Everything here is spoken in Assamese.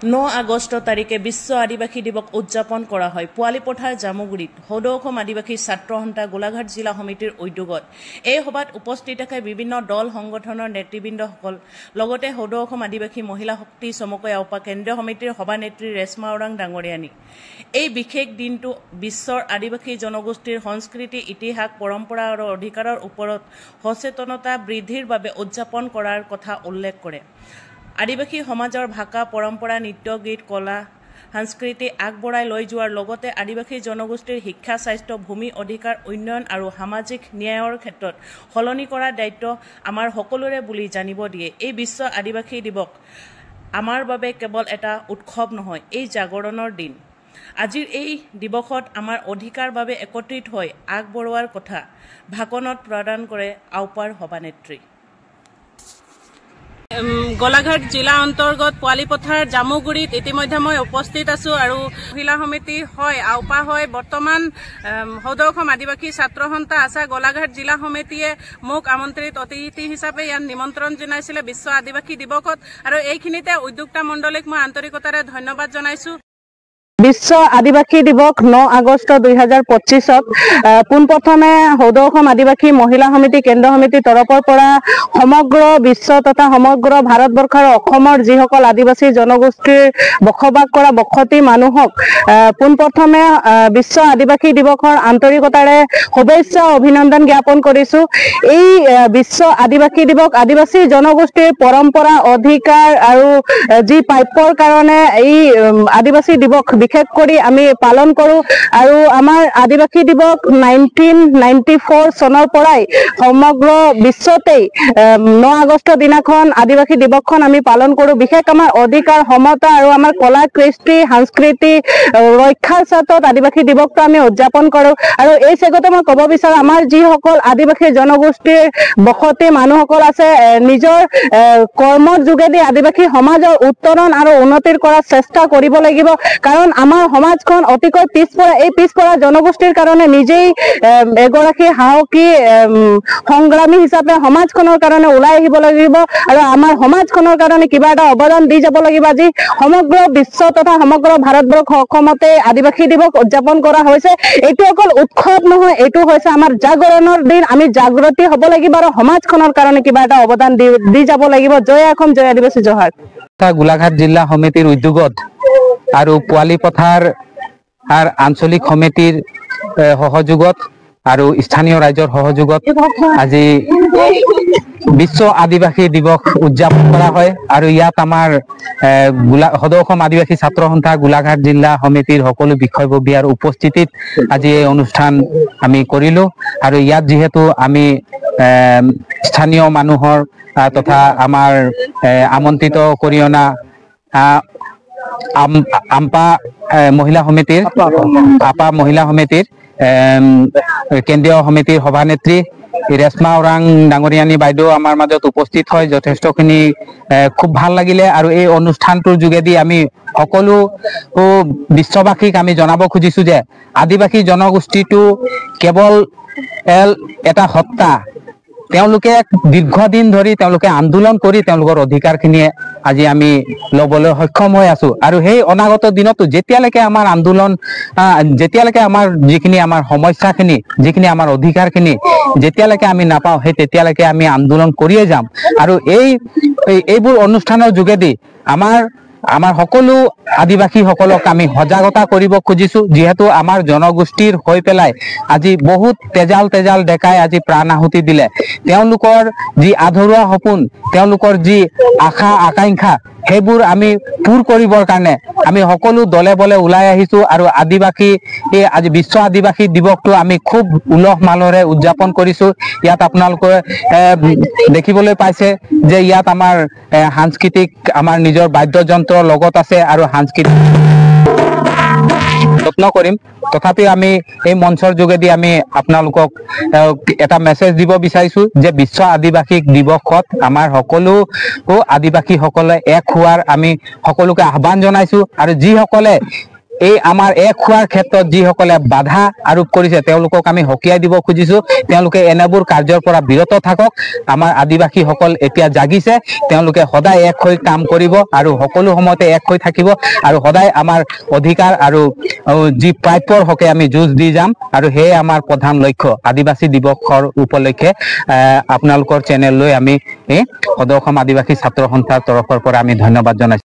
9 আগষ্ট তাৰিখে বিশ্ব আদিবাসী দিৱস উদযাপন কৰা হয় পোৱালিপথাৰ জামুগুৰিত সদৌ অসম আদিবাসী ছাত্ৰ সন্থা গোলাঘাট জিলা সমিতিৰ উদ্যোগত। এই সভাত উপস্থিত থাকে বিভিন্ন দল সংগঠনৰ নেতৃবৃন্দসকল, লগতে সদৌ অসম আদিবাসী মহিলা শক্তি চমুকৈ আওপা কেন্দ্ৰীয় সমিতিৰ সভানেত্ৰী ৰেশ্মা ওৰাং ডাঙৰীয়ানী। এই বিশেষ দিনটো বিশ্বৰ আদিবাসী জনগোষ্ঠীৰ সংস্কৃতি, ইতিহাস, পৰম্পৰা আৰু অধিকাৰৰ ওপৰত সচেতনতা বৃদ্ধিৰ বাবে উদযাপন কৰাৰ কথা উল্লেখ কৰে। আদিবাসী সমাজৰ ভাষা, পৰম্পৰা, নৃত্য, গীত, কলা, সংস্কৃতি আগবঢ়াই লৈ যোৱাৰ লগতে আদিবাসী জনগোষ্ঠীৰ শিক্ষা, স্বাস্থ্য, ভূমি অধিকাৰ, উন্নয়ন আৰু সামাজিক ন্যায়ৰ ক্ষেত্ৰত সলনি কৰাৰ দায়িত্ব আমাৰ সকলোৰে বুলি জানিব দিয়ে। এই বিশ্ব আদিবাসী দিৱস আমাৰ বাবে কেৱল এটা উৎসৱ নহয়, এই জাগৰণৰ দিন। আজিৰ এই দিৱসত আমাৰ অধিকাৰ বাবে একত্ৰিত হৈ আগবঢ়োৱাৰ কথা ভাষণত প্ৰদান কৰে আওপাৰ সভানেত্ৰী। গোলাঘাট জিলা অন্তৰ্গত পোৱালিপথাৰ জামুগুৰিত ইতিমধ্যে মই উপস্থিত আছোঁ আৰু মহিলা সমিতি হয় আওপা হয় বৰ্তমান সদৌ অসম আদিবাসী ছাত্ৰ সন্থা আছা গোলাঘাট জিলা সমিতিয়ে মোক আমন্ত্ৰিত অতিথি হিচাপে ইয়াত নিমন্ত্ৰণ জনাইছিলে বিশ্ব আদিবাসী দিৱসত আৰু এইখিনিতে উদ্যোক্তা মণ্ডলীক মই আন্তৰিকতাৰে ধন্যবাদ জনাইছোঁ। বিশ্ব আদিবাসী দিৱস 9 আগষ্ট 2025 পোনপ্ৰথমে সদৌ অসম আদিবাসী মহিলা সমিতি কেন্দ্ৰ সমিতিৰ তৰফৰ পৰা সমগ্ৰ বিশ্ব তথা সমগ্ৰ ভাৰতবৰ্ষ আৰু অসমৰ যিসকল আদিবাসী জনগোষ্ঠীৰ বসবাস কৰা বসতি মানুহক পোনপ্ৰথমে বিশ্ব আদিবাসী দিৱসৰ আন্তৰিকতাৰে শুভেচ্ছা অভিনন্দন জ্ঞাপন কৰিছোঁ। এই বিশ্ব আদিবাসী দিৱস আদিবাসী জনগোষ্ঠীৰ পৰম্পৰা, অধিকাৰ আৰু যি প্ৰাপ্যৰ কাৰণে এই আদিবাসী দিৱস বিশেষ কৰি আমি পালন কৰোঁ আৰু আমাৰ আদিবাসী দিৱস 1994 চনৰ পৰাই সমগ্ৰ বিশ্বতেই 9 আগষ্ট দিনাখন আদিবাসী দিৱসখন আমি পালন কৰোঁ। বিশেষ আমাৰ অধিকাৰ, সমতা আৰু আমাৰ কলা, কৃষ্টি, সংস্কৃতি ৰক্ষাৰ স্বাৰ্থত আদিবাসী দিৱসটো আমি উদযাপন কৰোঁ। আৰু এই চেগতে মই ক'ব বিচাৰোঁ আমাৰ যিসকল আদিবাসী জনগোষ্ঠীৰ বসতি মানুহসকল আছে নিজৰ কৰ্মৰ যোগেদি আদিবাসী সমাজৰ উত্তৰণ আৰু উন্নতিৰ কৰাৰ চেষ্টা কৰিব লাগিব, কাৰণ আমাৰ সমাজখন অতিকৈ পিছপৰা। এই পিছপৰা জনগোষ্ঠীৰ কাৰণে নিজেই এগৰাকী সাহসী সংগ্ৰামী হিচাপে সমাজখনৰ কাৰণে ওলাই আহিব লাগিব আৰু আমাৰ সমাজখনৰ কাৰণে কিবা এটা অৱদান দি যাব লাগিব। আজি সমগ্ৰ বিশ্ব তথা সমগ্ৰ ভাৰতবৰ্ষ অসমতে আদিবাসী দিৱস উদযাপন কৰা হৈছে। এইটো অকল উৎসৱ নহয়, এইটো হৈছে আমাৰ জাগৰণৰ দিন। আমি জাগ্ৰতি হ'ব লাগিব আৰু সমাজখনৰ কাৰণে কিবা এটা অৱদান দি যাব লাগিব। জয় অসম, জয় আদিবাসী, জোহাৰ। গোলাঘাট জিলা সমিতিৰ উদ্যোগত আৰু পোৱালিপথাৰ আঞ্চলিক সমিতিৰ সহযোগত আৰু স্থানীয় ৰাইজৰ সহযোগত আজি বিশ্ব আদিবাসী দিৱস উদযাপন কৰা হয় আৰু ইয়াত আমাৰ সদৌ অসম আদিবাসী ছাত্ৰ সন্থা গোলাঘাট জিলা সমিতিৰ সকলো বিষয়ববীয়াৰ উপস্থিতিত আজি এই অনুষ্ঠান আমি কৰিলোঁ। আৰু ইয়াত যিহেতু আমি স্থানীয় মানুহৰ তথা আমাৰ আমন্ত্ৰিত কৰি অনা আম্পা মহিলা সমিতিৰ কেন্দ্ৰীয় সমিতিৰ সভানেত্ৰী ৰেশ্মা ওৰাং ডাঙৰীয়ানী বাইদেউ আমাৰ মাজত উপস্থিত হয়। যথেষ্টখিনি খুব ভাল লাগিলে আৰু এই অনুষ্ঠানটোৰ যোগেদি আমি সকলো বিশ্ববাসীক আমি জনাব খুজিছোঁ যে আদিবাসী জনগোষ্ঠীটো কেৱল এটা সত্তা, তেওঁলোকে দীৰ্ঘদিন ধৰি তেওঁলোকে আন্দোলন কৰি তেওঁলোকৰ অধিকাৰখিনিয়ে আজি আমি ল'বলৈ সক্ষম হৈ আছোঁ আৰু সেই অনাগত দিনতো যেতিয়ালৈকে আমাৰ আন্দোলন, যেতিয়ালৈকে আমাৰ যিখিনি আমাৰ সমস্যাখিনি, যিখিনি আমাৰ অধিকাৰখিনি যেতিয়ালৈকে আমি নাপাওঁ সেই তেতিয়ালৈকে আমি আন্দোলন কৰিয়ে যাম। আৰু এইবোৰ অনুষ্ঠানৰ যোগেদি আমাৰ সকলো আদিবাসীসকলক আমি সজাগতা কৰিব খুজিছোঁ, যিহেতু আমাৰ জনগোষ্ঠীৰ হৈ পেলাই আজি বহুত তেজাল ডেকাই আজি প্ৰাণ আহুতি দিলে। তেওঁলোকৰ যি আধৰুৱা সপোন, তেওঁলোকৰ যি আশা আকাংক্ষা, সেইবোৰ আমি পূৰ কৰিবৰ কাৰণে আমি সকলো দলে বলে ওলাই আহিছোঁ আৰু আজি বিশ্ব আদিবাসী দিৱসটো আমি খুব উলহ মালহেৰে উদযাপন কৰিছোঁ। ইয়াত আপোনালোকে দেখিবলৈ পাইছে যে ইয়াত আমাৰ সাংস্কৃতিক আমাৰ নিজৰ বাদ্যযন্ত্ৰৰ লগত আছে আৰু সাংস্কৃতিক যত্ন কৰিম। তথাপিও আমি এই মঞ্চৰ যোগেদি আমি আপোনালোকক এটা মেছেজ দিব বিচাৰিছোঁ যে বিশ্ব আদিবাসী দিৱসত আমাৰ সকলো আদিবাসীসকলে এক হোৱাৰ আমি সকলোকে আহ্বান জনাইছোঁ আৰু যিসকলে এই আমাৰ এক হোৱাৰ ক্ষেত্ৰত যিসকলে বাধা আৰোপ কৰিছে তেওঁলোকক আমি হকিয়াই দিব খুজিছো তেওঁলোকে এনেবোৰ কাৰ্যৰ পৰা বিৰত থাকক আমাৰ আদিবাসীসকল এতিয়া জাগিছে তেওঁলোকে সদায় এক হৈ কাম কৰিব আৰু সকলো সময়তে এক হৈ থাকিব আৰু সদায় আমাৰ অধিকাৰ আৰু যি প্ৰাপ্যৰ হকে আমি যুঁজ দি যাম আৰু হে আমাৰ প্ৰধান লক্ষ্য আদিবাসী দিৱসৰ উপলক্ষে আপোনালোকৰ চেনেল লৈ আমি সদৌ অসম আদিবাসী ছাত্ৰ সন্থাৰ তৰফৰ পৰা আমি ধন্যবাদ জনাইছো